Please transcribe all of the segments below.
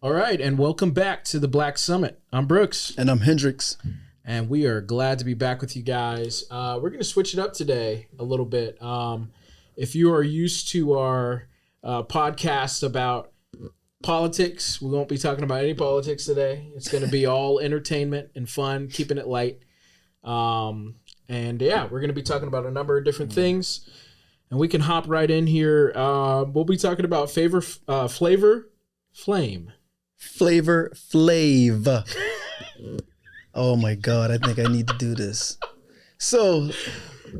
All right, and welcome back to the Black Summit. I'm Brooks. And I'm Hendrix. And we are glad to be back with you guys. We're going to switch it up today a little bit. If you are used to our podcast about politics, we won't be talking about any politics today. It's going to be all entertainment and fun, keeping it light. We're going to be talking about a number of different things. And we can hop right in here. We'll be talking about Flavor Flame. Flavor Flav. Oh my God, I think I need to do this. So,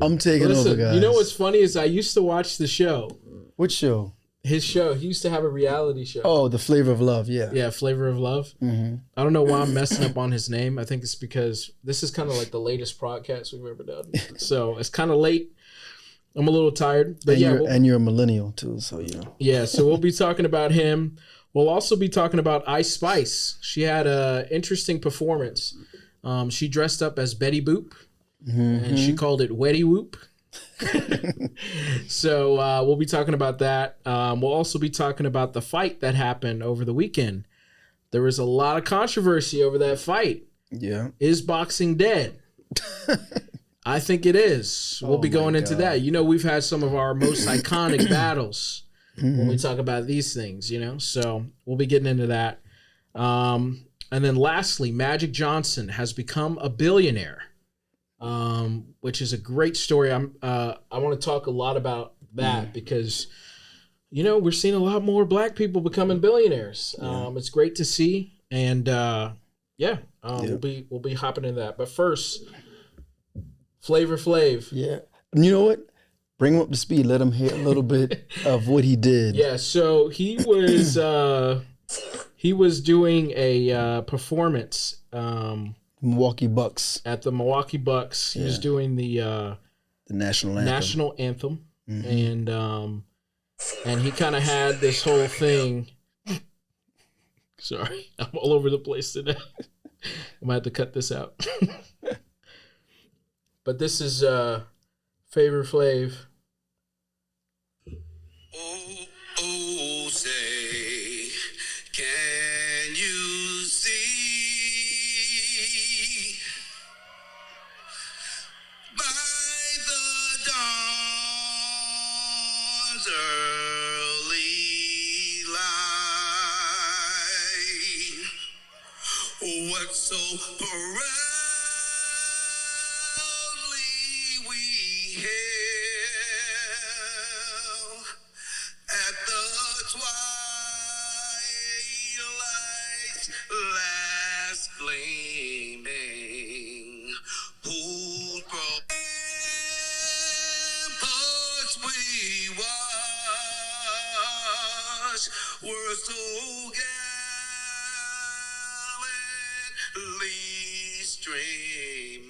I'm taking over, guys. You know what's funny is I used to watch the show. Which show? His show. He used to have a reality show. Oh, The Flavor of Love, yeah. Yeah, Flavor of Love. Mm-hmm. I don't know why I'm messing up on his name. I think it's because this is kind of like the latest podcast we've ever done. So, it's kind of late. I'm a little tired. But and you're a millennial too, so you know. Yeah, so we'll be talking about him. We'll also be talking about Ice Spice. She had an interesting performance. She dressed up as Betty Boop, and she called it Wetty Whoop. So we'll be talking about that. We'll also be talking about the fight that happened over the weekend. There was a lot of controversy over that fight. Yeah. Is boxing dead? I think it is. We'll be going into that. You know, we've had some of our most iconic battles when we talk about these things, you know? So we'll be getting into that. And then lastly, Magic Johnson has become a billionaire, which is a great story. I want to talk a lot about that because, you know, we're seeing a lot more black people becoming billionaires. It's great to see. And we'll be hopping into that. But first, Flavor Flav. Yeah. You know what? Bring him up to speed. Let him hear a little bit of what he did. Yeah, so he was doing a performance Milwaukee Bucks. at the Milwaukee Bucks. He was doing the national anthem. And he kind of had this whole thing. Sorry, I'm all over the place today. I might have to cut this out. But this is Flavor Flav. Oh, say, can you see by the dawn's early light what so proudly we hailed at the twilight's last gleaming, whose ramparts we watched were so gallantly streaming.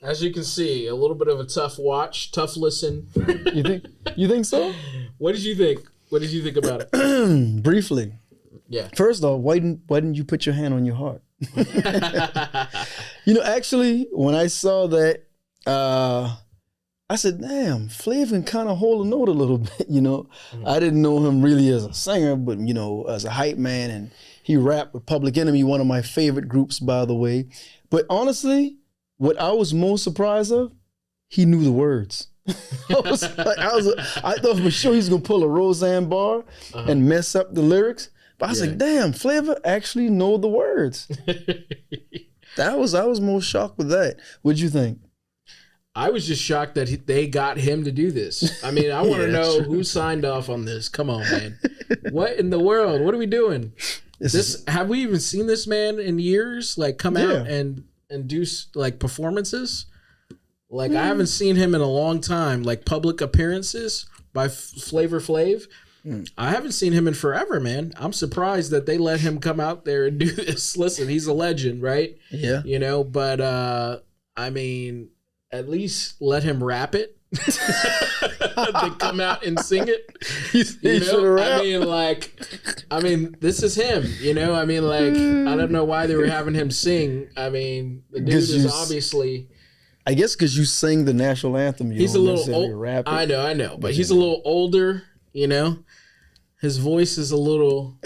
As you can see, a little bit of a tough watch, tough listen. You think so? What did you think? What did you think about it? Briefly. Yeah. First off, why didn't you put your hand on your heart? You know, actually, when I saw that, I said, damn, Flav can kind of hold a note a little bit, you know. I didn't know him really as a singer, but, you know, as a hype man. And he rapped with Public Enemy, one of my favorite groups, by the way. But honestly, what I was most surprised of, he knew the words. I thought for sure he's gonna pull a Roseanne bar and mess up the lyrics. But I was like, damn, Flavor actually know the words. I was most shocked with that. What'd you think? I was just shocked that they got him to do this. I mean, I want to know who signed off on this. Come on, man. What in the world? What are we doing? Have we even seen this man in years? Like come out and do like performances? Like I haven't seen him in a long time. Like public appearances by Flavor Flav. I haven't seen him in forever, man. I'm surprised that they let him come out there and do this. Listen, he's a legend, right? Yeah. You know, but I mean, at least let him rap it. They come out and sing it. He should have rapped. I mean, this is him. You know, I mean, like, I don't know why they were having him sing. I mean, the dude is obviously. I guess because you sing the national anthem, he's a little old. Rap it. I know, but he's a little older. You know, His voice is a little.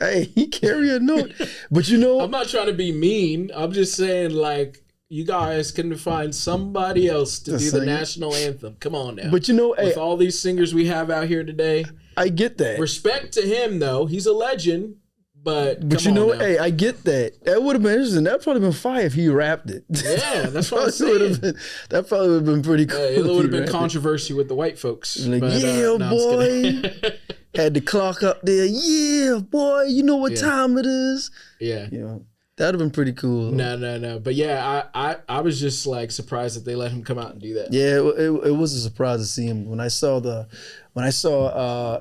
Hey, he carry a note, but you know, I'm not trying to be mean. I'm just saying, like, you guys can find somebody else to do the national anthem. Come on now. But you know, with all these singers we have out here today, I get that. Respect to him, though. He's a legend. But you know, hey, I get that. That would have been interesting. That probably been fire if he rapped it. Yeah, that's what I'm saying. That probably would have been pretty cool. It would have been controversy with the white folks. Like, but, yeah, boy. Had the clock up there. Yeah, boy. You know what time it is. Yeah. You know, that would have been pretty cool. No. But yeah, I was just like surprised that they let him come out and do that. Yeah, it was a surprise to see him. When I saw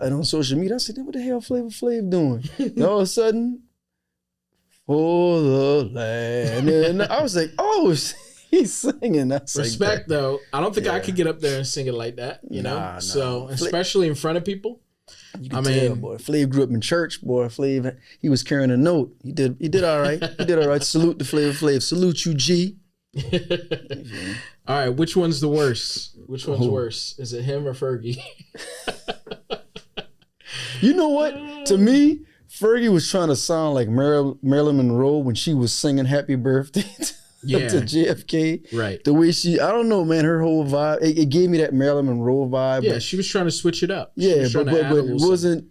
it on social media, I said, what the hell Flavor Flav doing? And all of a sudden, for the land. And I was like, oh, he's singing. That's respect, though. I don't think I could get up there and sing it like that, you know? So, especially in front of people. You can tell, boy. Flav grew up in church, boy. Flav, he was carrying a note. He did all right. He did all right. Salute to Flavor Flav. Salute you, G. All right, which one's the worst? Which one's worse? Is it him or Fergie? You know what? To me, Fergie was trying to sound like Marilyn Monroe when she was singing Happy Birthday to JFK. Right. The way I don't know, man, her whole vibe, it gave me that Marilyn Monroe vibe. Yeah, she was trying to switch it up. Yeah, but it wasn't,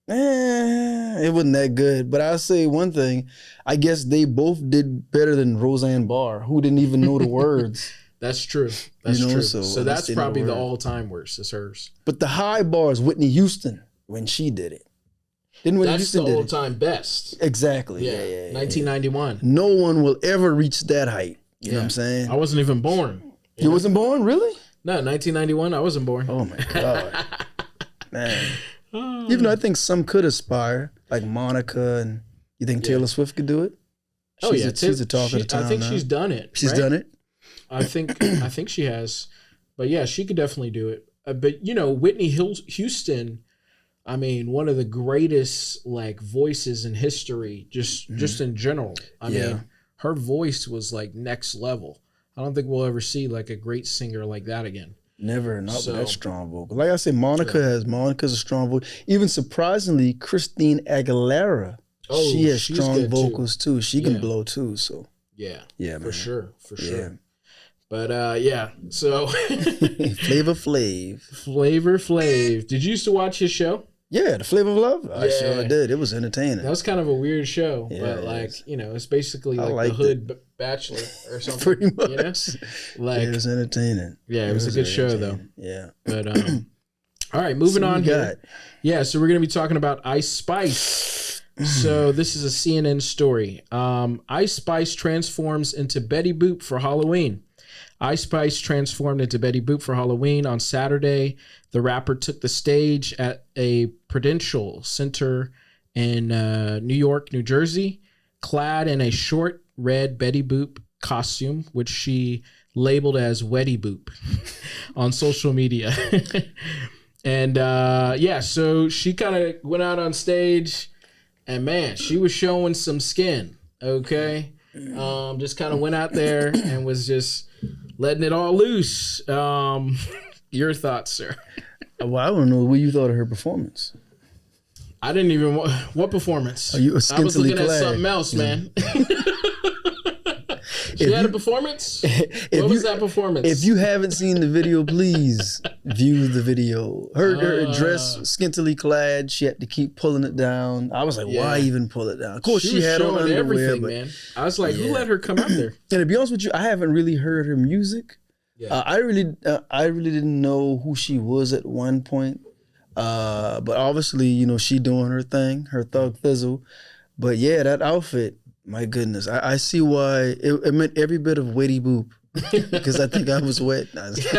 it wasn't that good. But I'll say one thing, I guess they both did better than Roseanne Barr, who didn't even know the words. That's true. That's true. So that's probably the all-time worst is hers. But the high bar is Whitney Houston when she did it. That's the all-time best. Exactly. Yeah. 1991. No one will ever reach that height. You know what I'm saying? I wasn't even born. You wasn't born? Really? No, 1991, I wasn't born. Oh, my God. Man. Even though I think some could aspire, like Monica, and you think Taylor Swift could do it? She's a talk of the town. I think she's done it. She's done it? I think she has. But yeah, she could definitely do it. But, you know, Whitney Houston, I mean, one of the greatest like voices in history, just in general. I mean, her voice was like next level. I don't think we'll ever see like a great singer like that again. Never, not with that strong vocal. Like I said, Monica's a strong voice. Even surprisingly, Christine Aguilera, she has strong vocals too. She can blow too. So yeah, man. For sure. Yeah. But so Flavor Flav. Did you used to watch his show? Yeah, the Flavor of Love. I sure did. It was entertaining. That was kind of a weird show, but like you know, it's basically like the Hood Bachelor or something. Pretty much. You know? Like it was entertaining. Yeah, it was a good show though. Yeah. But all right, moving on here. Yeah, so we're gonna be talking about Ice Spice. So this is a CNN story. Ice Spice transforms into Betty Boop for Halloween. Ice Spice transformed into Betty Boop for Halloween on Saturday. The rapper took the stage at a Prudential Center in New York, New Jersey, clad in a short red Betty Boop costume, which she labeled as Wetty Boop on social media. And so she kind of went out on stage and man, she was showing some skin, okay? Just kind of went out there and was just letting it all loose. Your thoughts, sir? Well, I don't know what you thought of her performance. I didn't even what performance? Are you a I was looking clad? at something else, man. She had a performance? What was that performance? If you haven't seen the video, please view the video. Her dress scantily clad. She had to keep pulling it down. I was like, why even pull it down? Of course, she had on underwear, everything, man. I was like, who let her come out there? And to be honest with you, I haven't really heard her music. Yeah. I really didn't know who she was at one point. But obviously, you know, she doing her thing, her thug thizzle. But yeah, that outfit, my goodness, I see why it meant every bit of Wetty Boop because I think I was wet. This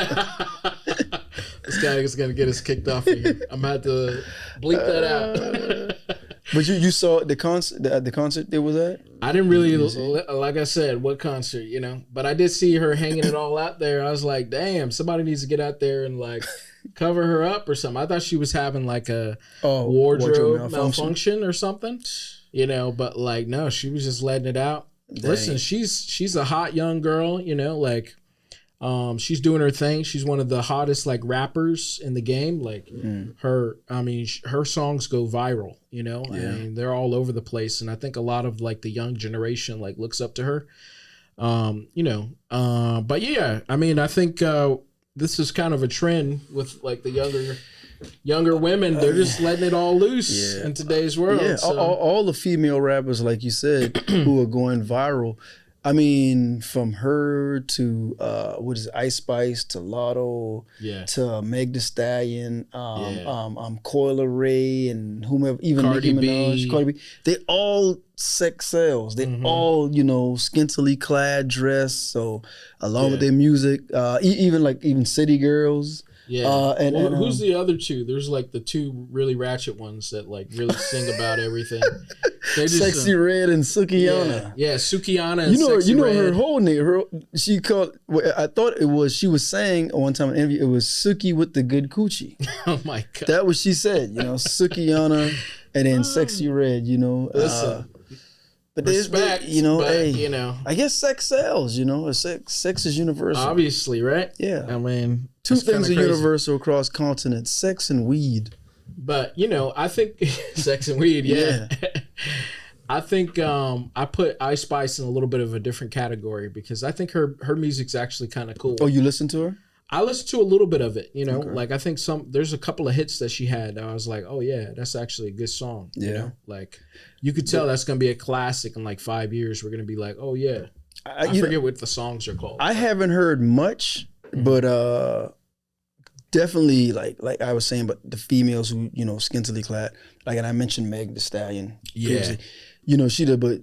guy is gonna get us kicked off here. I'm gonna have to bleep that out. But you saw the concert, the concert there was at? I didn't really, like I said, what concert, you know? But I did see her hanging it all out there. I was like, damn, somebody needs to get out there and like cover her up or something. I thought she was having like a wardrobe malfunction or something. You know, but like, no, she was just letting it out. Dang. Listen, she's a hot young girl, you know, like She's doing her thing. She's one of the hottest like rappers in the game. Like her songs go viral, you know. I mean, they're all over the place, and I think a lot of like the young generation like looks up to her. You know, but yeah, I mean, I think this is kind of a trend with like the younger women. They're just letting it all loose in today's world. Yeah, so. all the female rappers, like you said, who are going viral. I mean, from her to Ice Spice to Lotto, to Meg Thee Stallion, Coyle Ray, and whomever, even Cardi Nicki Minaj, B. Cardi B. They all sex sells. They all, you know, scantily clad dress. So along with their music, even City Girls. Yeah. Who's the other two? There's like the two really ratchet ones that like really sing about everything. They're just, Sexy Red and Sukiyana. Yeah, Sukiyana and Sexy Red. Her whole name. She called. I thought it was. She was saying one time in an interview, it was Suki with the good coochie. Oh my god. That was she said. You know, Sukiyana and then Sexy Red. You know. Listen. But respect, you know, but, you know, I guess sex sells. You know, sex is universal. Obviously, right? Yeah. I mean, two things are universal across continents: sex and weed. But you know, I think sex and weed. Yeah. I think I put Ice Spice in a little bit of a different category because I think her music's actually kind of cool. Oh, you listen to her? I listened to a little bit of it, you know, like I think there's a couple of hits that she had that I was like, oh yeah, that's actually a good song. You know, like you could tell that's going to be a classic in like 5 years. We're going to be like, oh yeah. I forget what the songs are called. I haven't heard much, but definitely like I was saying, but the females who, you know, scantily clad, like, and I mentioned Meg Thee Stallion. Yeah. You know, but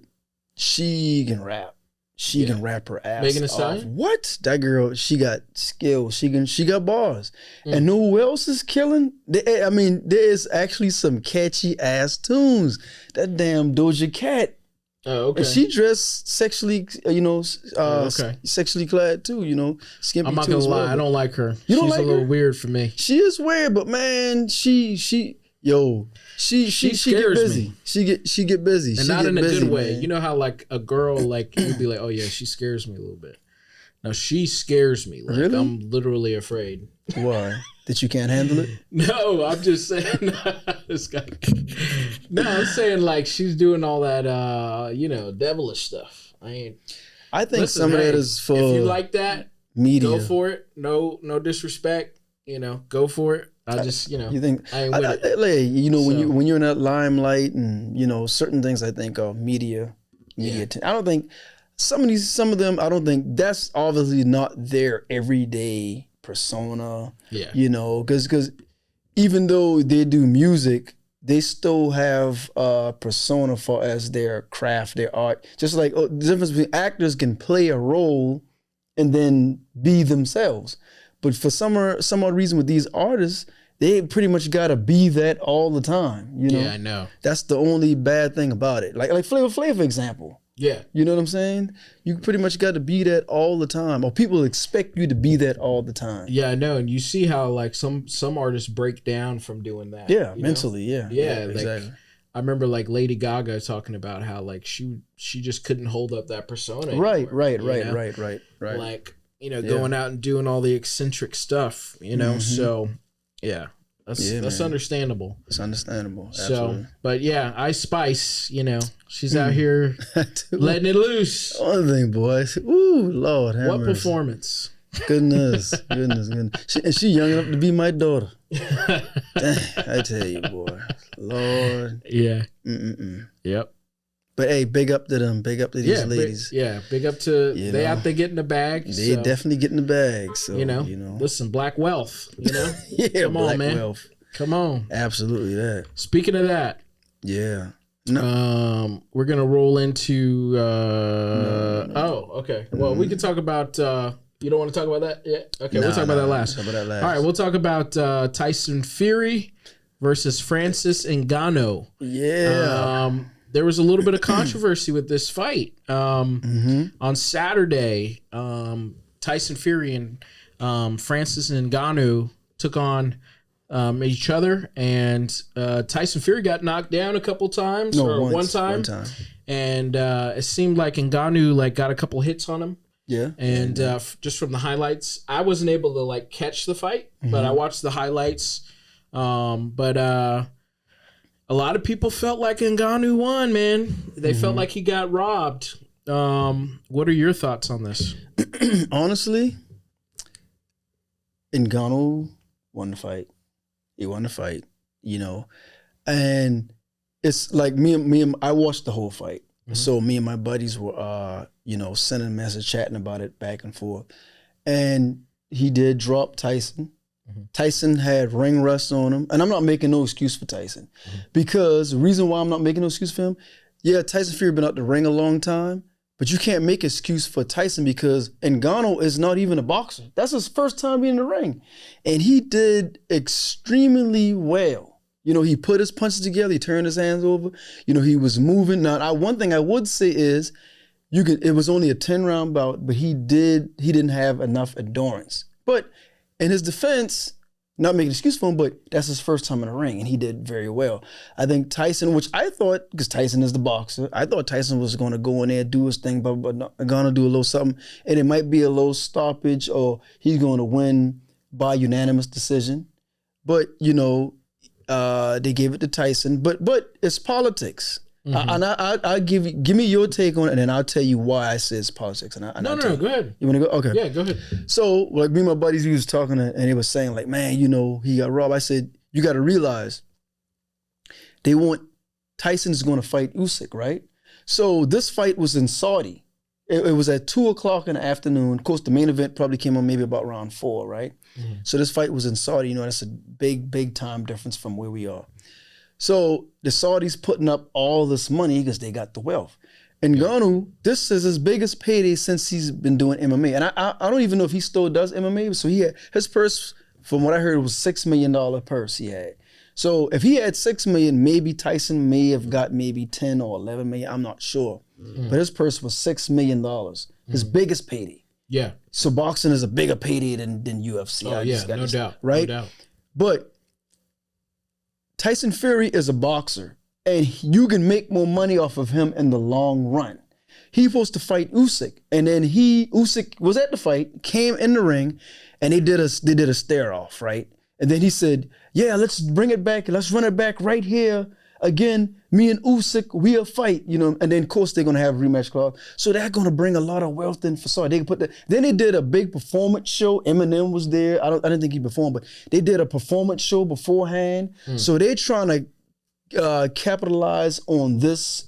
she can rap. She can rap her ass Megan Thee off. Stallion? What? That girl, she got skills. She got bars. And know who else is killing? I mean, there is actually some catchy ass tunes. That damn Doja Cat. Oh, okay. And she dressed sexually, you know, sexually clad too, you know. Skimpy. I'm not gonna lie, I don't like her. You don't She's like a little her? weird for me. She is weird, but man, she get scares busy. me. She get busy. And she not get in a busy, good way. man. You know how like a girl, like you'd be like, oh yeah, she scares me a little bit. No, she scares me. Like Really? I'm literally afraid. Why? That you can't handle it? No, I'm just saying this guy. No, I'm saying like she's doing all that you know, devilish stuff. I think Listen, some of that is for if you like that, media. go for it. No disrespect. You know, go for it. I just, you know, You think I ain't with it. like, you know, So- when you're in that limelight and you know certain things, I think are media. I don't think some of them. I don't think that's obviously not their everyday persona. Yeah. You know, because even though they do music, they still have a persona for as their craft, their art. Just like the difference between actors can play a role and then be themselves. But for some odd reason with these artists, they pretty much gotta be that all the time. You know? Yeah, I know. That's the only bad thing about it. Like Flav, for example. Yeah. You know what I'm saying? You pretty much got to be that all the time, or people expect you to be that all the time. Yeah, I know. And you see how like some artists break down from doing that. Yeah, you mentally. know? Yeah, like, exactly. I remember like Lady Gaga talking about how like she just couldn't hold up that persona. Right. anymore, Right. Like, you know, going out and doing all the eccentric stuff, you know. So yeah, that's understandable. It's understandable. So, Absolutely. but yeah, Ice Spice, you know, she's out here letting it loose. One thing, boys. Ooh, Lord, have What mercy. performance? Goodness. She young enough to be my daughter. Dang, I tell you, boy. Lord. Yeah. Yep. But hey, big up to them. Big up to these ladies. Big up to You they know, out there getting the bag. They definitely getting the bag. So you know, listen, black wealth. You know, yeah, come on, black man. wealth. Come on. Absolutely that. Speaking of that, Yeah. we're gonna roll into. Oh, okay. Well, we can talk about. You don't want to talk about that yet? Okay, we'll talk about that last. Talk about that last. All right, we'll talk about Tyson Fury versus Francis Ngannou. Yeah. There was a little bit of controversy with this fight. On Saturday, Tyson Fury and Francis Ngannou took on each other, and Tyson Fury got knocked down a couple times, one time. And it seemed like Ngannou like got a couple hits on him. Yeah. And just from the highlights, I wasn't able to like catch the fight, but I watched the highlights. But a lot of people felt like Ngannou won, man. They felt like he got robbed. What are your thoughts on this? Honestly, Ngannou won the fight. He won the fight, you know. And it's like I watched the whole fight. So me and my buddies were, sending messages, chatting about it back and forth. And he did drop Tyson. Tyson had ring rust on him. And I'm not making no excuse for Tyson. Because the reason why I'm not making no excuse for him, Tyson Fury been out the ring a long time, but you can't make excuse for Tyson because Ngannou is not even a boxer. That's his first time being in the ring. And he did extremely well. You know, he put his punches together, he turned his hands over, he was moving. Now, one thing I would say is it was only a 10-round bout, but he didn't have enough endurance. But in his defense, not making an excuse for him, but that's his first time in the ring, and he did very well. I think Tyson, which I thought, because Tyson is the boxer, I thought Tyson was going to go in there, do his thing, but going to do a little something, and it might be a little stoppage, or he's going to win by unanimous decision. But, they gave it to Tyson, but it's politics. And I'll give me your take on it, and then I'll tell you why I say it's politics. No, go ahead. You want to go? Okay. Yeah, go ahead. So, like me and my buddies, we was talking, and they was saying, like, man, he got robbed. I said, you got to realize, Tyson's going to fight Usyk, right? So this fight was in Saudi. It was at 2:00 in the afternoon. Of course, the main event probably came on maybe about around 4, right? So this fight was in Saudi. That's a big time difference from where we are. So the Saudis putting up all this money because they got the wealth. And Ngannou, this is his biggest payday since he's been doing MMA. And I don't even know if he still does MMA. So his purse, from what I heard, was $6 million purse he had. So if he had $6 million, maybe Tyson may have got maybe 10 or 11 million. I'm not sure. But his purse was $6 million. His biggest payday. Yeah. So boxing is a bigger payday than UFC. No doubt. Right? No doubt. But Tyson Fury is a boxer, and you can make more money off of him in the long run. He was supposed to fight Usyk, and then Usyk was at the fight, came in the ring, and they did a stare off, right? And then he said, "Yeah, let's bring it back. Let's run it back right here again. Me and Usyk, we'll fight." And then of course they're gonna have a rematch clause. So they're gonna bring a lot of wealth in for Saudi. Then they did a big performance show. Eminem was there. I didn't think he performed, but they did a performance show beforehand. So they're trying to capitalize on this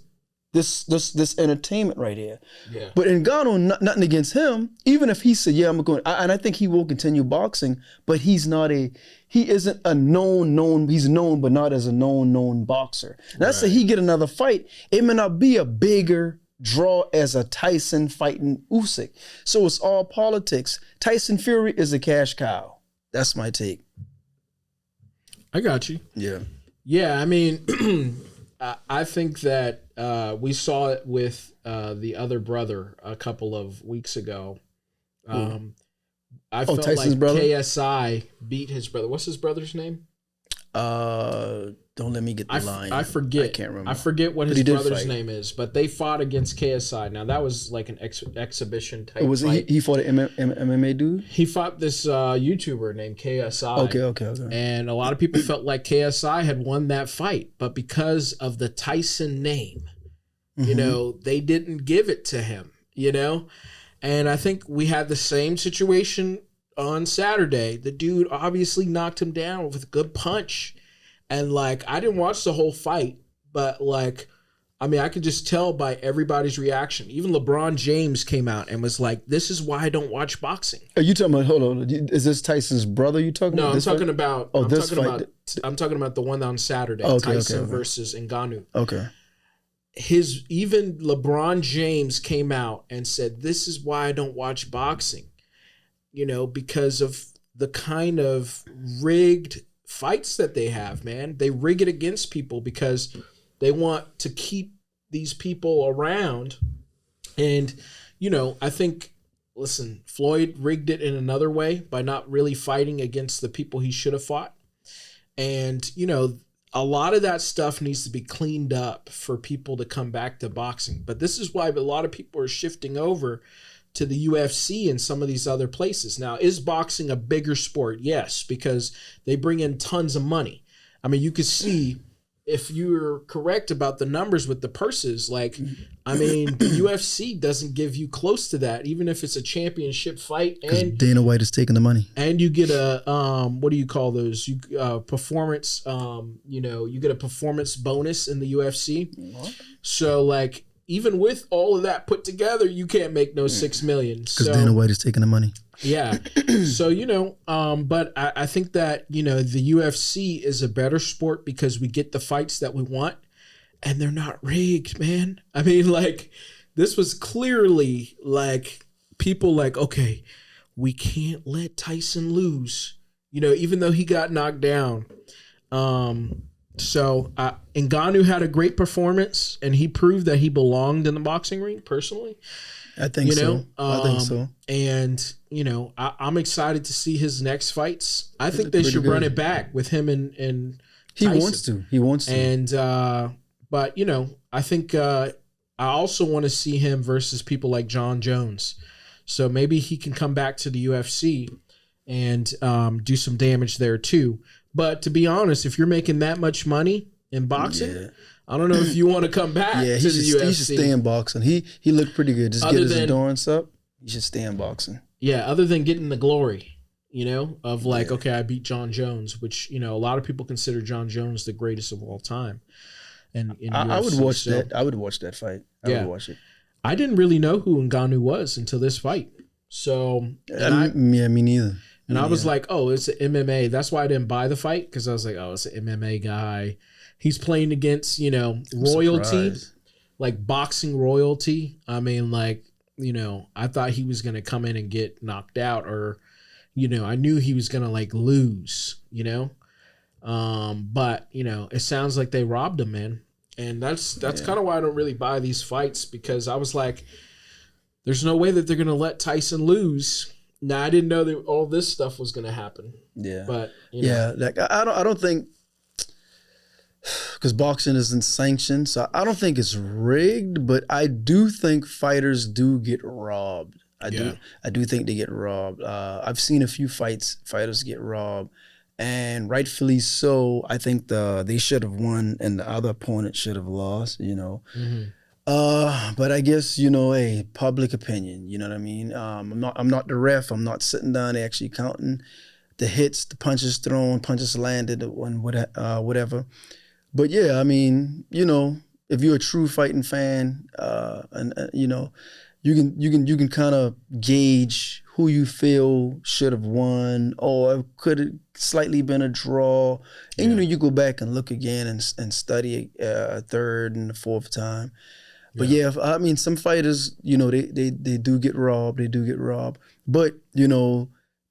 entertainment right here. Yeah. But Ngannou, nothing against him. Even if he said, "Yeah, I'm going," and I think he will continue boxing, but he isn't a known. He's known, but not as a known boxer. And I say he get another fight, it may not be a bigger draw as a Tyson fighting Usyk. So it's all politics. Tyson Fury is a cash cow. That's my take. I got you. Yeah. Yeah, I mean, I think that we saw it with the other brother a couple of weeks ago. I felt Tyson's like brother? KSI beat his brother. What's his brother's name? Don't let me get the line. I forget. I can't remember. I forget what his brother's name is, but they fought against KSI. Now that was like an exhibition type fight. He fought an MMA dude? He fought this YouTuber named KSI. Okay. And a lot of people felt like KSI had won that fight, but because of the Tyson name, they didn't give it to him, And I think we had the same situation on Saturday. The dude obviously knocked him down with a good punch. And I didn't watch the whole fight, but I could just tell by everybody's reaction. Even LeBron James came out and was like, "This is why I don't watch boxing." Are you talking about, hold on, is this Tyson's brother you talking about? No, I'm talking about, I'm talking about the one on Saturday, Tyson versus Ngannou. Okay. Even LeBron James came out and said, "This is why I don't watch boxing," because of the kind of rigged fights that they have, man. They rig it against people because they want to keep these people around. And, I think, listen, Floyd rigged it in another way by not really fighting against the people he should have fought. And, a lot of that stuff needs to be cleaned up for people to come back to boxing. But this is why a lot of people are shifting over to the UFC and some of these other places. Now, is boxing a bigger sport? Yes, because they bring in tons of money. I mean, you could see if you're correct about the numbers with the purses, like, I mean, the UFC doesn't give you close to that, even if it's a championship fight. And Dana White is taking the money. And you get a, what do you call those? Performance, you get a performance bonus in the UFC. What? So, like, even with all of that put together, you can't make no $6 million. Because Dana White is taking the money. Yeah. So, but I think that, the UFC is a better sport because we get the fights that we want and they're not rigged, man. I mean, like, this was clearly like people like, okay, we can't let Tyson lose, even though he got knocked down. So Ngannou had a great performance, and he proved that he belonged in the boxing ring. Personally, I think so. I think so. And I'm excited to see his next fights. I think they should run it back with him and he Tyson. wants to. He wants to. And but I think I also want to see him versus people like John Jones. So maybe he can come back to the UFC and do some damage there too. But to be honest, if you're making that much money in boxing, I don't know if you want to come back to the UFC. He should stay in boxing. He looked pretty good. Just get his endurance up. He should stay in boxing. Yeah, other than getting the glory, of like, okay, I beat John Jones, which, a lot of people consider John Jones the greatest of all time. And I would watch that. I would watch that fight. I would watch it. I didn't really know who Ngannou was until this fight. So, me neither. And I was like, oh, it's an MMA. That's why I didn't buy the fight, because I was like, oh, it's an MMA guy. He's playing against, royalty, like boxing royalty. I mean, like, I thought he was going to come in and get knocked out, or, I knew he was going to like lose, but, it sounds like they robbed him, man. And that's kind of why I don't really buy these fights, because I was like, there's no way that they're going to let Tyson lose. Now, I didn't know that all this stuff was going to happen. Yeah. But, like I don't think, because boxing isn't sanctioned, so I don't think it's rigged, but I do think fighters do get robbed. I do think they get robbed. I've seen a few fighters get robbed, and rightfully so. I think they should have won and the other opponent should have lost, Mm-hmm. But I guess, public opinion, you know what I mean? I'm not the ref. I'm not sitting down actually counting the hits, the punches thrown, punches landed, and whatever. But yeah, I mean, if you're a true fighting fan, you can kind of gauge who you feel should have won, or could it slightly been a draw. And you go back and look again and study a third and a fourth time. But I mean, some fighters, they do get robbed. They do get robbed. But,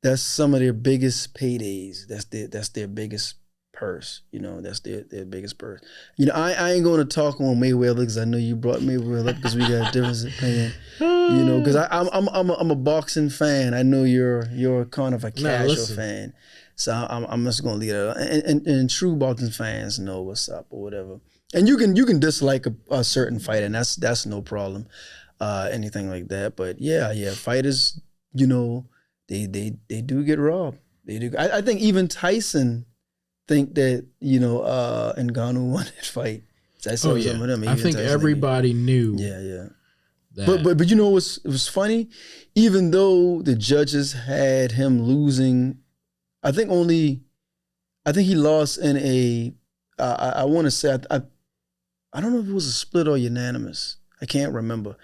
that's some of their biggest paydays. That's their biggest purse. That's their biggest purse. I ain't going to talk on Mayweather, because I know you brought Mayweather up, because we got a difference in opinion. Because I'm a boxing fan. I know you're kind of a casual fan. So I'm just going to leave it out. And true boxing fans know what's up or whatever. And you can dislike a certain fighter, and that's no problem, anything like that. But fighters, they do get robbed. They do. I think even Tyson think that Ngannou won that fight. I saw some of them. I think Tyson, everybody knew. Yeah. That. But it was funny, even though the judges had him losing. I think he lost in a. I want to say I don't know if it was a split or unanimous. I can't remember.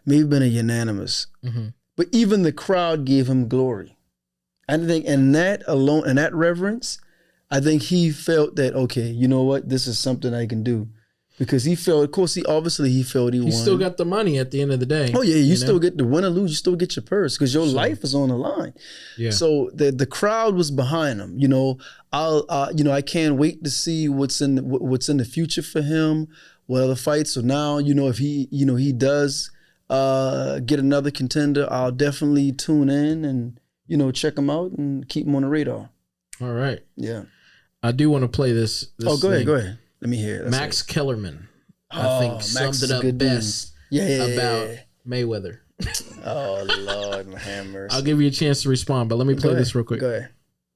Maybe been a unanimous. Mm-hmm. But even the crowd gave him glory. I think in that alone, in that reverence, I think he felt that, okay, you know what? This is something I can do. Because he felt, of course, he felt he won. He still got the money at the end of the day. Oh, yeah, you still get the win or lose. You still get your purse, because your life is on the line. Yeah. So the crowd was behind him. I can't wait to see what's in the future for him. What other fights? So now, if he does get another contender, I'll definitely tune in and check him out and keep him on the radar. All right. Yeah. I do want to play this. Go ahead. Let me hear it. Max Kellerman, I think, summed it up best about Mayweather. Oh, Lord, have mercy. I'll give you a chance to respond, but let me play this real quick. Go ahead.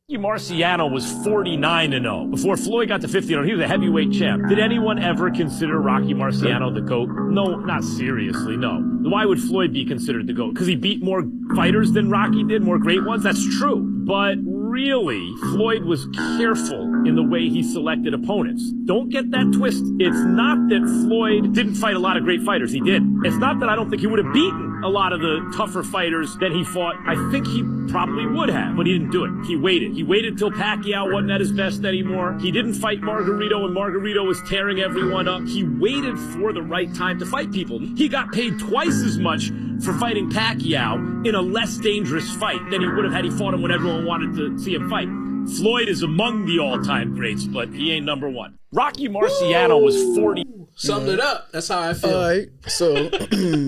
Rocky Marciano was 49-0. Before Floyd got to 50-0, he was a heavyweight champ. Did anyone ever consider Rocky Marciano the GOAT? No, not seriously, no. Why would Floyd be considered the GOAT? Because he beat more fighters than Rocky did, more great ones? That's true. But really, Floyd was careful in the way he selected opponents. Don't get that twist. It's not that Floyd didn't fight a lot of great fighters. He did. It's not that I don't think he would have beaten a lot of the tougher fighters that he fought. I think he probably would have, but he didn't do it. He waited. He waited till Pacquiao wasn't at his best anymore. He didn't fight Margarito when Margarito was tearing everyone up. He waited for the right time to fight people. He got paid twice as much for fighting Pacquiao in a less dangerous fight than he would have had he fought him when everyone wanted to see him fight. Floyd is among the all-time greats, but he ain't number one. Rocky Marciano was 40. Summed it up. That's how I feel. All right. So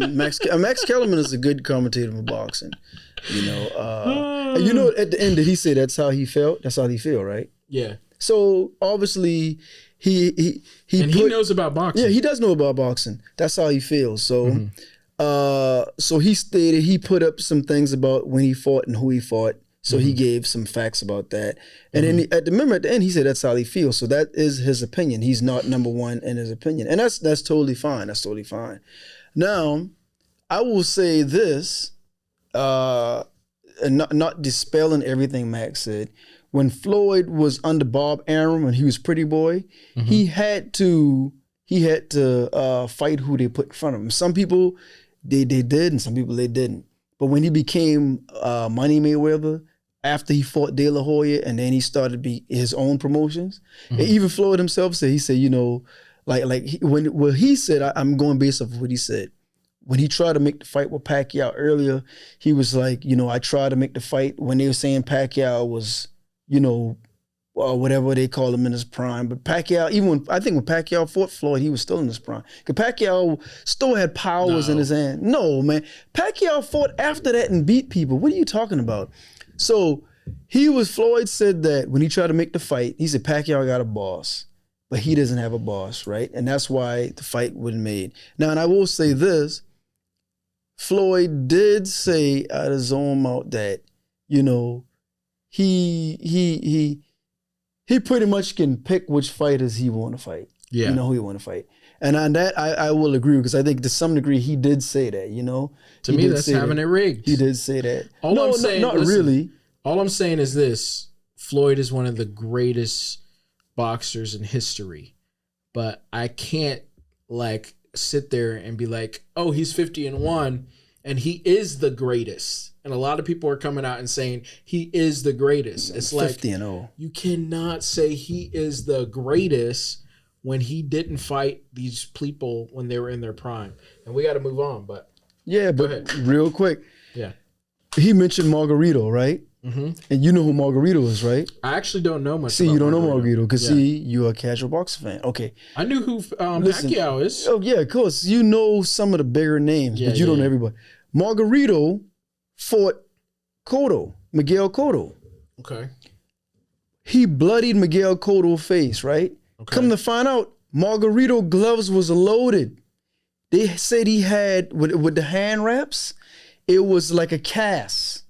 Max Kellerman is a good commentator for boxing. You know, at the end, did he say that's how he felt? That's how he feel, right? Yeah. So obviously he knows about boxing. Yeah, he does know about boxing. That's how he feels. So so he stated he put up some things about when he fought and who he fought. So he gave some facts about that. And then at the end, he said that's how he feels. So that is his opinion. He's not number one in his opinion. And that's totally fine. That's totally fine. Now, I will say this, and not dispelling everything Max said. When Floyd was under Bob Arum when he was Pretty Boy, he had to fight who they put in front of him. Some people they did, and some people they didn't. But when he became Money Mayweather, after he fought De La Hoya, and then he started his own promotions, and even Floyd himself said, he said, you know, when he said, I'm going based off of what he said. When he tried to make the fight with Pacquiao earlier, he was like, you know, I tried to make the fight when they were saying Pacquiao was, you know, whatever they call him in his prime. But Pacquiao, when Pacquiao fought Floyd, he was still in his prime. Because Pacquiao still had powers in his hand. No, man. Pacquiao fought after that and beat people. What are you talking about? So Floyd said that when he tried to make the fight, he said Pacquiao got a boss, but he doesn't have a boss, right? And that's why the fight wasn't made. Now, and I will say this, Floyd did say out of his own mouth that, you know, he pretty much can pick which fighters he want to fight. Yeah. You know who he want to fight. And on that, I will agree, because I think to some degree he did say that, you know. To me, that's having it rigged. He did say that. All I'm saying, not really. All I'm saying is this. Floyd is one of the greatest boxers in history. But I can't, sit there and be like, oh, he's 50-1, and he is the greatest. And a lot of people are coming out and saying he is the greatest. It's 50-0. You cannot say he is the greatest when he didn't fight these people when they were in their prime. And we got to move on, but yeah, but real quick. Yeah. He mentioned Margarito, right? Mm-hmm. And you know who Margarito is, right? I actually don't know much. See, you don't know Margarito because you're a casual boxing fan. Okay. I knew who Pacquiao is. Oh, yeah, of course. You know some of the bigger names, but you don't know everybody. Margarito fought Miguel Cotto. Okay. He bloodied Miguel Cotto's face, right? Okay. Come to find out, Margarito gloves was loaded. They said he had, with the hand wraps, it was like a cast.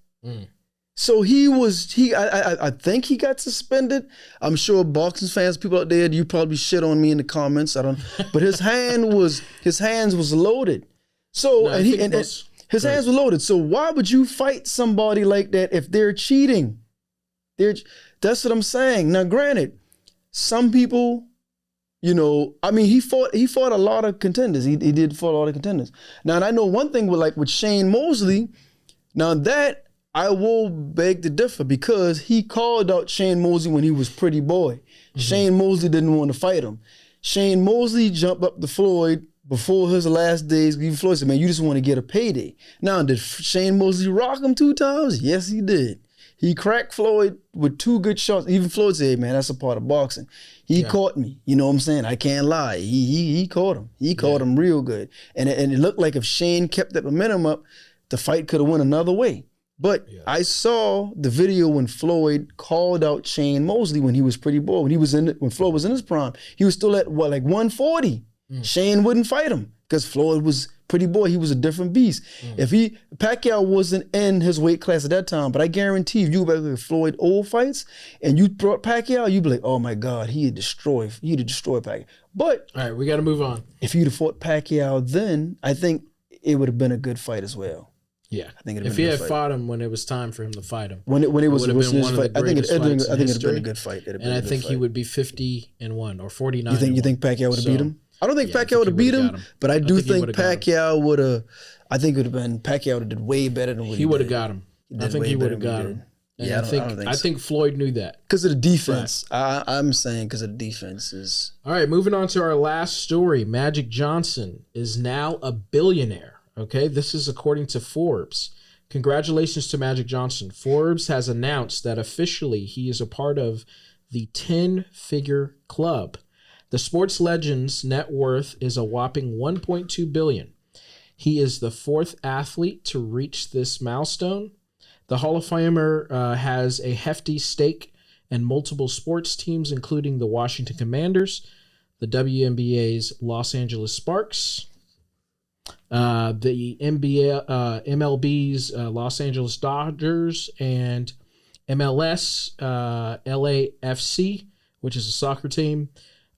So I think he got suspended. I'm sure boxing fans, people out there, you probably shit on me in the comments. But his hands was loaded. So his hands were loaded. So why would you fight somebody like that if they're cheating? That's what I'm saying. Now, granted, some people, you know, I mean, he fought a lot of contenders. He did fight a lot of contenders. Now, and I know one thing with Shane Mosley. Now that I will beg to differ, because he called out Shane Mosley when he was Pretty Boy. Mm-hmm. Shane Mosley didn't want to fight him. Shane Mosley jumped up to Floyd before his last days. Even Floyd said, man, you just want to get a payday. Now, did Shane Mosley rock him 2 times? Yes, he did. He cracked Floyd with 2 good shots. Even Floyd said, hey, man, that's a part of boxing. He caught me. You know what I'm saying? I can't lie. He caught him. He caught him real good. And it looked like if Shane kept that momentum up, the fight could have went another way. But I saw the video when Floyd called out Shane Mosley when he was Pretty Boy. When Floyd was in his prime, he was still at 140. Shane wouldn't fight him because Floyd was Pretty boy, he was a different beast. If Pacquiao wasn't in his weight class at that time, but I guarantee if you go back to Floyd old fights and you brought Pacquiao, you'd be like, oh my God, he'd destroy Pacquiao. But all right, we got to move on. if you'd have fought Pacquiao then, I think it would have been a good fight as well. Yeah, I think if he had fought him when it was time for him to fight him, when it was been his one of fight, the I think it'd greatest fights in have been history. a good fight. and I think he would be 50-1 or 49. You think Pacquiao would have beat him? I don't think Yeah, I Pacquiao think would have he beat would've him, got him. but I do think he think would've got him. Pacquiao would have. I think it would have been Pacquiao would have did way better than what He would have got him. He I did think way he would better have than got we him. did. And Yeah, I don't think I so. think Floyd knew that. Because of the defense. I'm saying because of the defense is. All right, moving on to our last story. Magic Johnson is now a billionaire. Okay, this is according to Forbes. Congratulations to Magic Johnson. Forbes has announced that officially he is a part of the 10-figure club. The sports legend's net worth is a whopping $1.2 billion. He is the fourth athlete to reach this milestone. The Hall of Famer has a hefty stake in multiple sports teams, including the Washington Commanders, the WNBA's Los Angeles Sparks, the MLB's Los Angeles Dodgers, and MLS LAFC, which is a soccer team.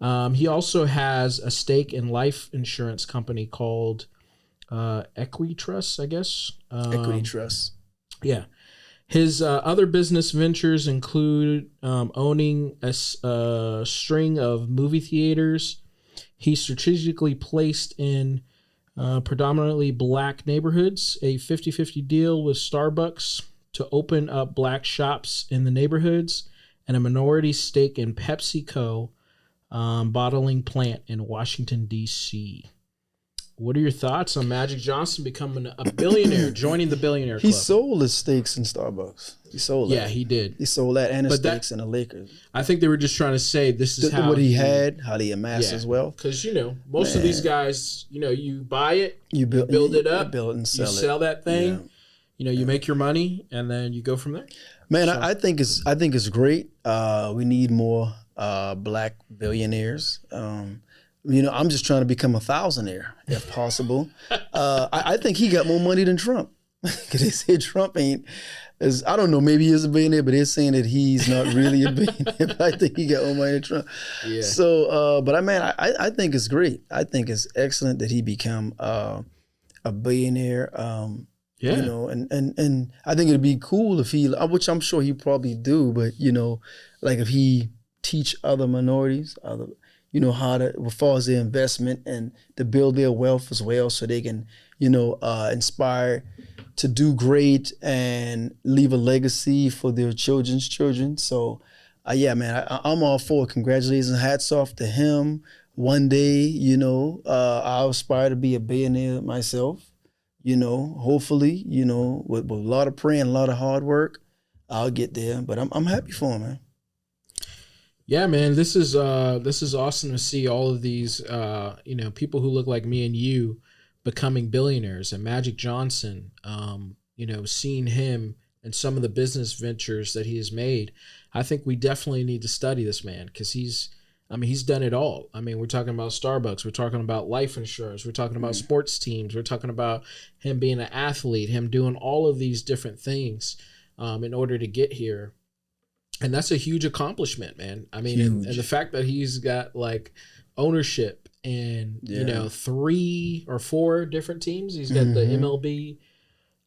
He also has a stake in life insurance company called Equitrust, I guess. Equity Trust. Yeah. His other business ventures include owning a string of movie theaters. He's strategically placed in predominantly black neighborhoods, a 50-50 deal with Starbucks to open up black shops in the neighborhoods, and a minority stake in PepsiCo bottling plant in Washington, D.C. What are your thoughts on Magic Johnson becoming a billionaire, joining the billionaire club? He sold his stakes in Starbucks. He sold that. Yeah, he did. He sold that and his But stakes in the Lakers. I think they were just trying to say this is how What he had, how he amassed Yeah. as well. Because, most of these guys, you buy it, You build it up, you build it and you sell it. sell that thing, Yeah. you make your money, and then you go from there. Man, I think it's great. We need more black billionaires. I'm just trying to become a thousandaire if possible. I think he got more money than Trump. Because they say Trump ain't. I don't know, maybe he is a billionaire, but they're saying that he's not really a billionaire. But I think he got more money than Trump. Yeah. So, but I think it's great. I think it's excellent that he become a billionaire. Yeah. And I think it'd be cool if he, which I'm sure he probably do, but like if he teach other minorities, how to, as far as their investment and to build their wealth as well, so they can, inspire to do great and leave a legacy for their children's children. So, man, I'm all for it. Congratulations, hats off to him. One day, I aspire to be a billionaire myself. Hopefully, with a lot of praying, a lot of hard work, I'll get there. But I'm happy for him, man. Yeah, man, this is awesome to see all of these people who look like me and you becoming billionaires, and Magic Johnson, seeing him and some of the business ventures that he has made. I think we definitely need to study this man because he's done it all. I mean, we're talking about Starbucks, we're talking about life insurance, we're talking about sports teams, we're talking about him being an athlete, him doing all of these different things in order to get here. And that's a huge accomplishment, man. I mean, and the fact that he's got like ownership in, 3 or 4 different teams. He's got the MLB,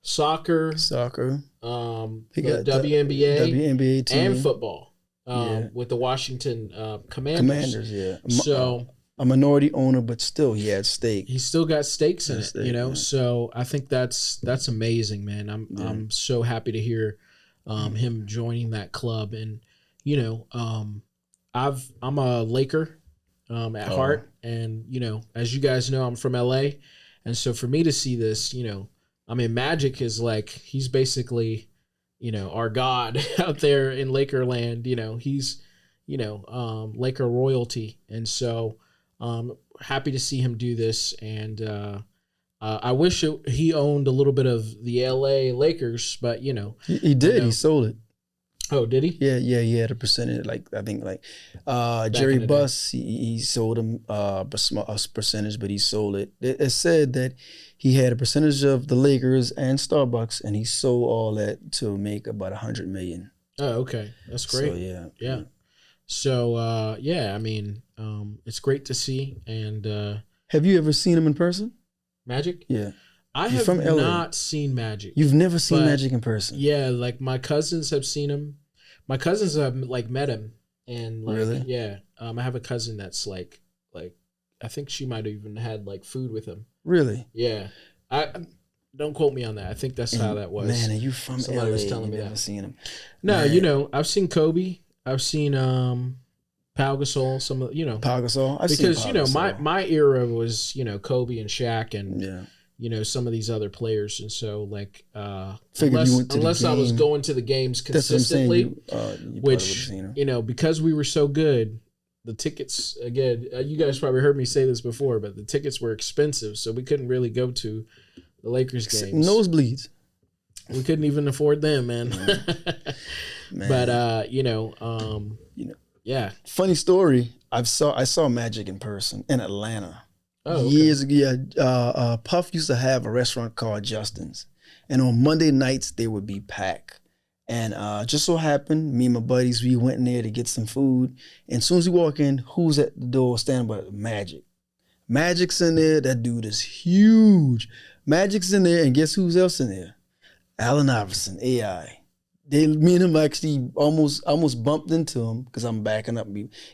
soccer, he got WNBA team and football with the Washington Commanders. Yeah. So a minority owner, but still he had stake. He still got stakes in it, So I think that's amazing, man. I'm so happy to hear him joining that club. And I'm a Laker at heart, and as you guys know, I'm from LA, and so for me to see this, Magic is like, he's basically our god out there in Laker land. He's Laker royalty, and so happy to see him do this. And I wish he owned a little bit of the LA Lakers, but he did. He sold it. Oh, did he? Yeah, he had a percentage. Like I think, like Jerry in the Buss, he sold him a percentage, but he sold it. It said that he had a percentage of the Lakers and Starbucks, and he sold all that to make about $100 million. Oh, okay, that's great. So yeah. So yeah, I mean, it's great to see. And Have you ever seen him in person? Magic? Yeah. I You're have from LA. not seen Magic. You've never seen But, Magic in person? Yeah, like my cousins have seen him. My cousins have like met him, and like, Really? yeah. I have a cousin that's like I think she might have even had like food with him. Really? Yeah, I don't quote me on that. I think that's how that was. Man, are you from Somebody LA? was telling me You've never that. seen him? No, Man. you know, I've seen Kobe. I've seen Pau Gasol. Some of Pau Gasol. I've seen because Pau you know Gasol. my era was Kobe and Shaq and Yeah. some of these other players, and so like Figured you went to the unless I was game. going to the games That's what I'm saying. consistently, You probably would've which seen him. because we were so good, the tickets again. You guys probably heard me say this before, but the tickets were expensive, so we couldn't really go to the Lakers games. Nosebleeds. We couldn't even afford them, man. Man. But yeah. Funny story. I saw Magic in person in Atlanta. Oh, okay. Years ago. Yeah, Puff used to have a restaurant called Justin's, and on Monday nights they would be packed. And just so happened, me and my buddies, we went in there to get some food. And as soon as we walk in, who's at the door standing by? Magic. Magic's in there. That dude is huge. Magic's in there, and guess who's else in there? Allen Iverson, AI. Me and him actually almost bumped into him because I'm backing up.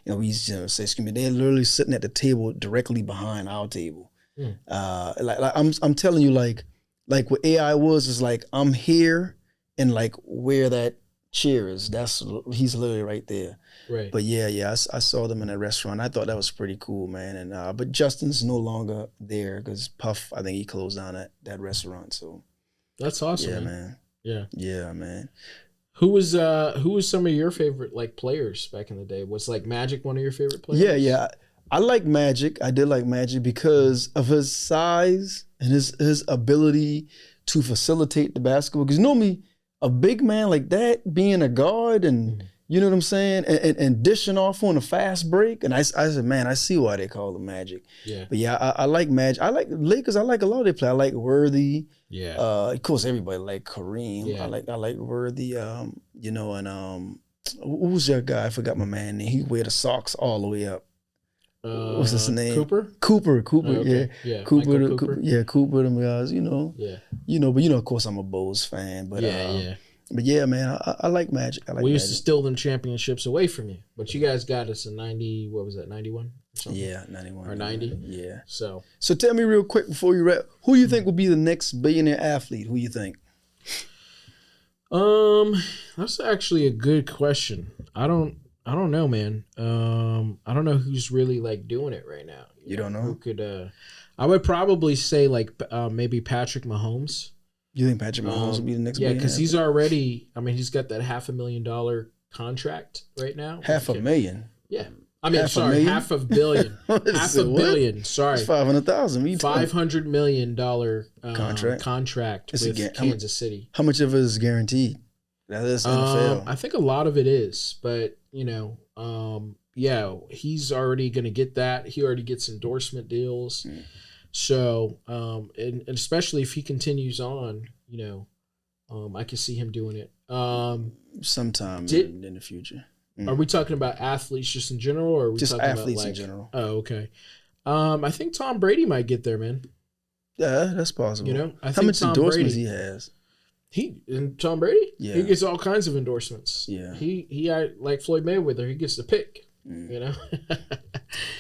He's say, excuse me. They're literally sitting at the table directly behind our table. Like I'm telling you, like what AI was is like I'm here and like where that chair is. He's literally right there. Right. But yeah, I saw them in that restaurant. I thought that was pretty cool, man. And but Justin's no longer there because Puff, I think he closed down that restaurant. So That's awesome. yeah, man. man. Yeah, man. Who was some of your favorite like players back in the day? Was like Magic one of your favorite players? Yeah. I like Magic. I did like Magic because of his size and his ability to facilitate the basketball. Because normally a big man like that being a guard and you know what I'm saying, and dishing off on a fast break. And I said, man, I see why they call him Magic. Yeah. But yeah, I like Magic. I like Lakers. I like a lot of their play. I like Worthy. Yeah. Of course, everybody like Kareem. Yeah. I like Worthy. And who was that guy? I forgot my man name. He wear the socks all the way up. What's his name? Cooper. Cooper. Oh, okay. Yeah. Michael Cooper. Yeah, Cooper. Them guys. Yeah. But of course, I'm a Bulls fan. But Yeah. But yeah, man, I like Magic. I like We Magic. used to steal them championships away from you, but you guys got us in 90. What was that? 91 or something? Yeah, 91 Or 90? Yeah. So So tell me real quick before you wrap, who you think will be the next billionaire athlete? Who you think? that's actually a good question. I don't know, man. I don't know who's really like doing it right now. You don't know? Who could I would probably say like maybe Patrick Mahomes. You think Patrick Mahomes will be the next Yeah, billionaire? because he's already he's got that $500,000 contract right now. $500,000. Yeah. I mean, $500,000? sorry, $500 million. Half a What? billion. Sorry. It's 500,000. $500 million Contract? It's with Kansas City. How much of it is guaranteed? That is NFL. I think a lot of it is, but he's already going to get that. He already gets endorsement deals. So, and especially if he continues on, I can see him doing it. Sometime in the future. Are we talking about athletes just in general, or are we Just talking athletes about in general. Oh, okay. I think Tom Brady might get there, man. Yeah, that's possible. I How think much Tom endorsements Brady, he has? Tom Brady, Yeah. he gets all kinds of endorsements. Yeah. He like Floyd Mayweather, he gets to pick.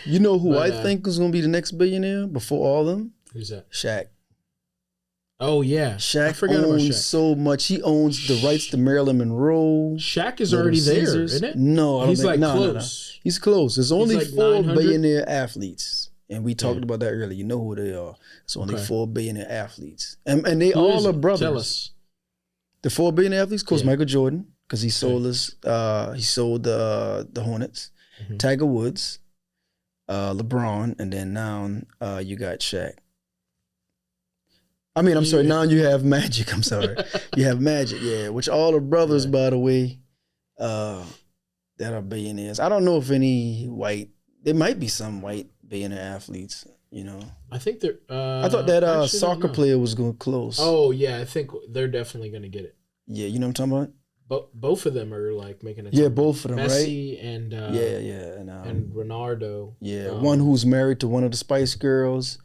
You know who But, I think is going to be the next billionaire before all of them? Who's that? Shaq. Oh yeah, I Shaq forgot about owns Shaq. so much. He owns the rights to Marilyn Monroe. Shaq is Little already there, Caesars. isn't it? No, I don't He's think, like no, close. No. He's close. There's only like 4 900. billionaire athletes. And we talked Yeah. about that earlier. You know who they are. It's only Okay. 4 billionaire athletes. And they Who all is are it? brothers. Tell us. The 4 billionaire athletes, of course, Yeah. Michael Jordan, because he sold the Hornets. Mhm. Tiger Woods, LeBron, and then now you got Shaq. I mean, I'm sorry, now you have Magic. I'm sorry. You have Magic, yeah, which all the brothers, Right. by the way, that are billionaires. I don't know if any white. There might be some white billionaire athletes. You know, I think they're. I thought that actually, soccer player was going close. Oh yeah, I think they're definitely going to get it. Yeah, you know what I'm talking about. Both of them are like making a. Yeah, both of them, Messi right? and and Ronaldo. Yeah, one who's married to one of the Spice Girls,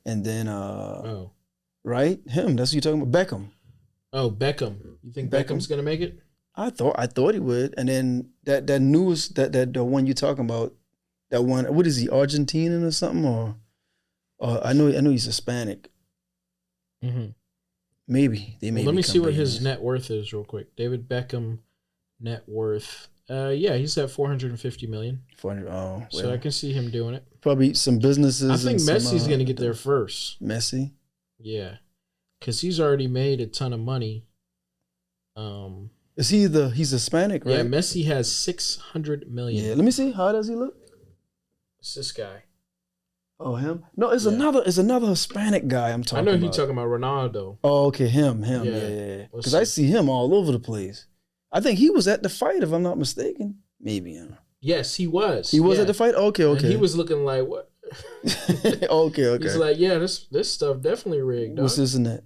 and then right, him. That's what you're talking about, Beckham. Oh, Beckham. You think Beckham's going to make it? I thought he would, and then that newest that the one you're talking about, that one. What is he, Argentinian or something or? I know he's Hispanic. Mm-hmm. Maybe they may. Let me see what his net worth is real quick. David Beckham net worth. Yeah, he's at 450 million. 400. Oh, well, so I can see him doing it. Probably some businesses. I think Messi's going to get there first. Messi. Yeah, because he's already made a ton of money. Is he's Hispanic, right? Yeah, Messi has 600 million. Yeah, let me see. How does he look? It's this guy. Oh, him? No, it's another Hispanic guy I'm talking about. I know you're talking about Ronaldo. Oh, okay, him. Yeah. Because I see him all over the place. I think he was at the fight, if I'm not mistaken. Maybe. Yes, he was. He was at the fight? Okay. And he was looking like, what? Okay. He's like, yeah, this stuff definitely rigged. Dog. What's his net?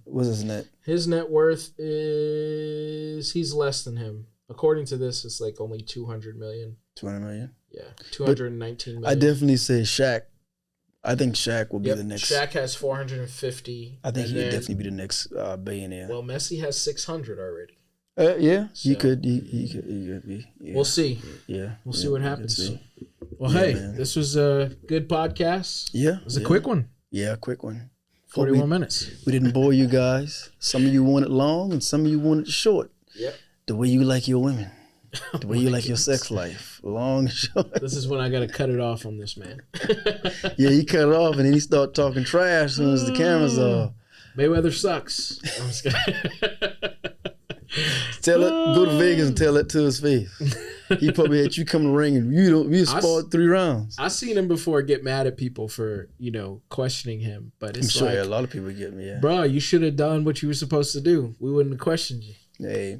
His net worth is, he's less than him. According to this, it's like only 200 million. 200 million? Yeah, 219 million. I definitely say Shaq. I think Shaq will be the next. Shaq has 450. I think he'll definitely be the next billionaire. Well, Messi has 600 already. Yeah, so, he could be. Yeah. We'll see. Yeah, we'll see what happens. See. Well, hey, man. This was a good podcast. Yeah, it was a quick one. Yeah, a quick one. 41 minutes. We didn't bore you guys. Some of you want it long, and some of you want it short. Yep. The way you like your women. The way you like your sex life, long and short. This is when I got to cut it off on this man. Yeah, he cut it off and then he start talking trash as soon as the camera's off. Mayweather sucks. I'm just go to Vegas and tell that to his face. He probably had you come to the ring and you sparred 3 rounds. I seen him before get mad at people for, questioning him. But it's I'm sure a lot of people get me, yeah. Bro, you should have done what you were supposed to do. We wouldn't have questioned you. Hey.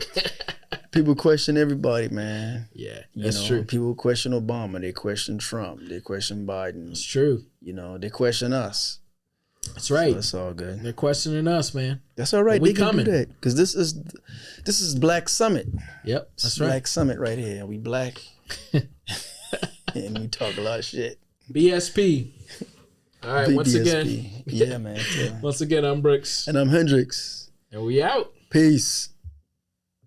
People question everybody, man. Yeah, that's true. People question Obama. They question Trump. They question Biden. It's true. They question us. That's right. So it's all good. They're questioning us, man. That's all right. We they can coming. do that because this is Black Summit. Yep, that's right. Black Summit right here. We black, and we talk a lot of shit. BSP. All right. Once again. Yeah, man. Once again, I'm Brooks. And I'm Hendrix. And we out. Peace.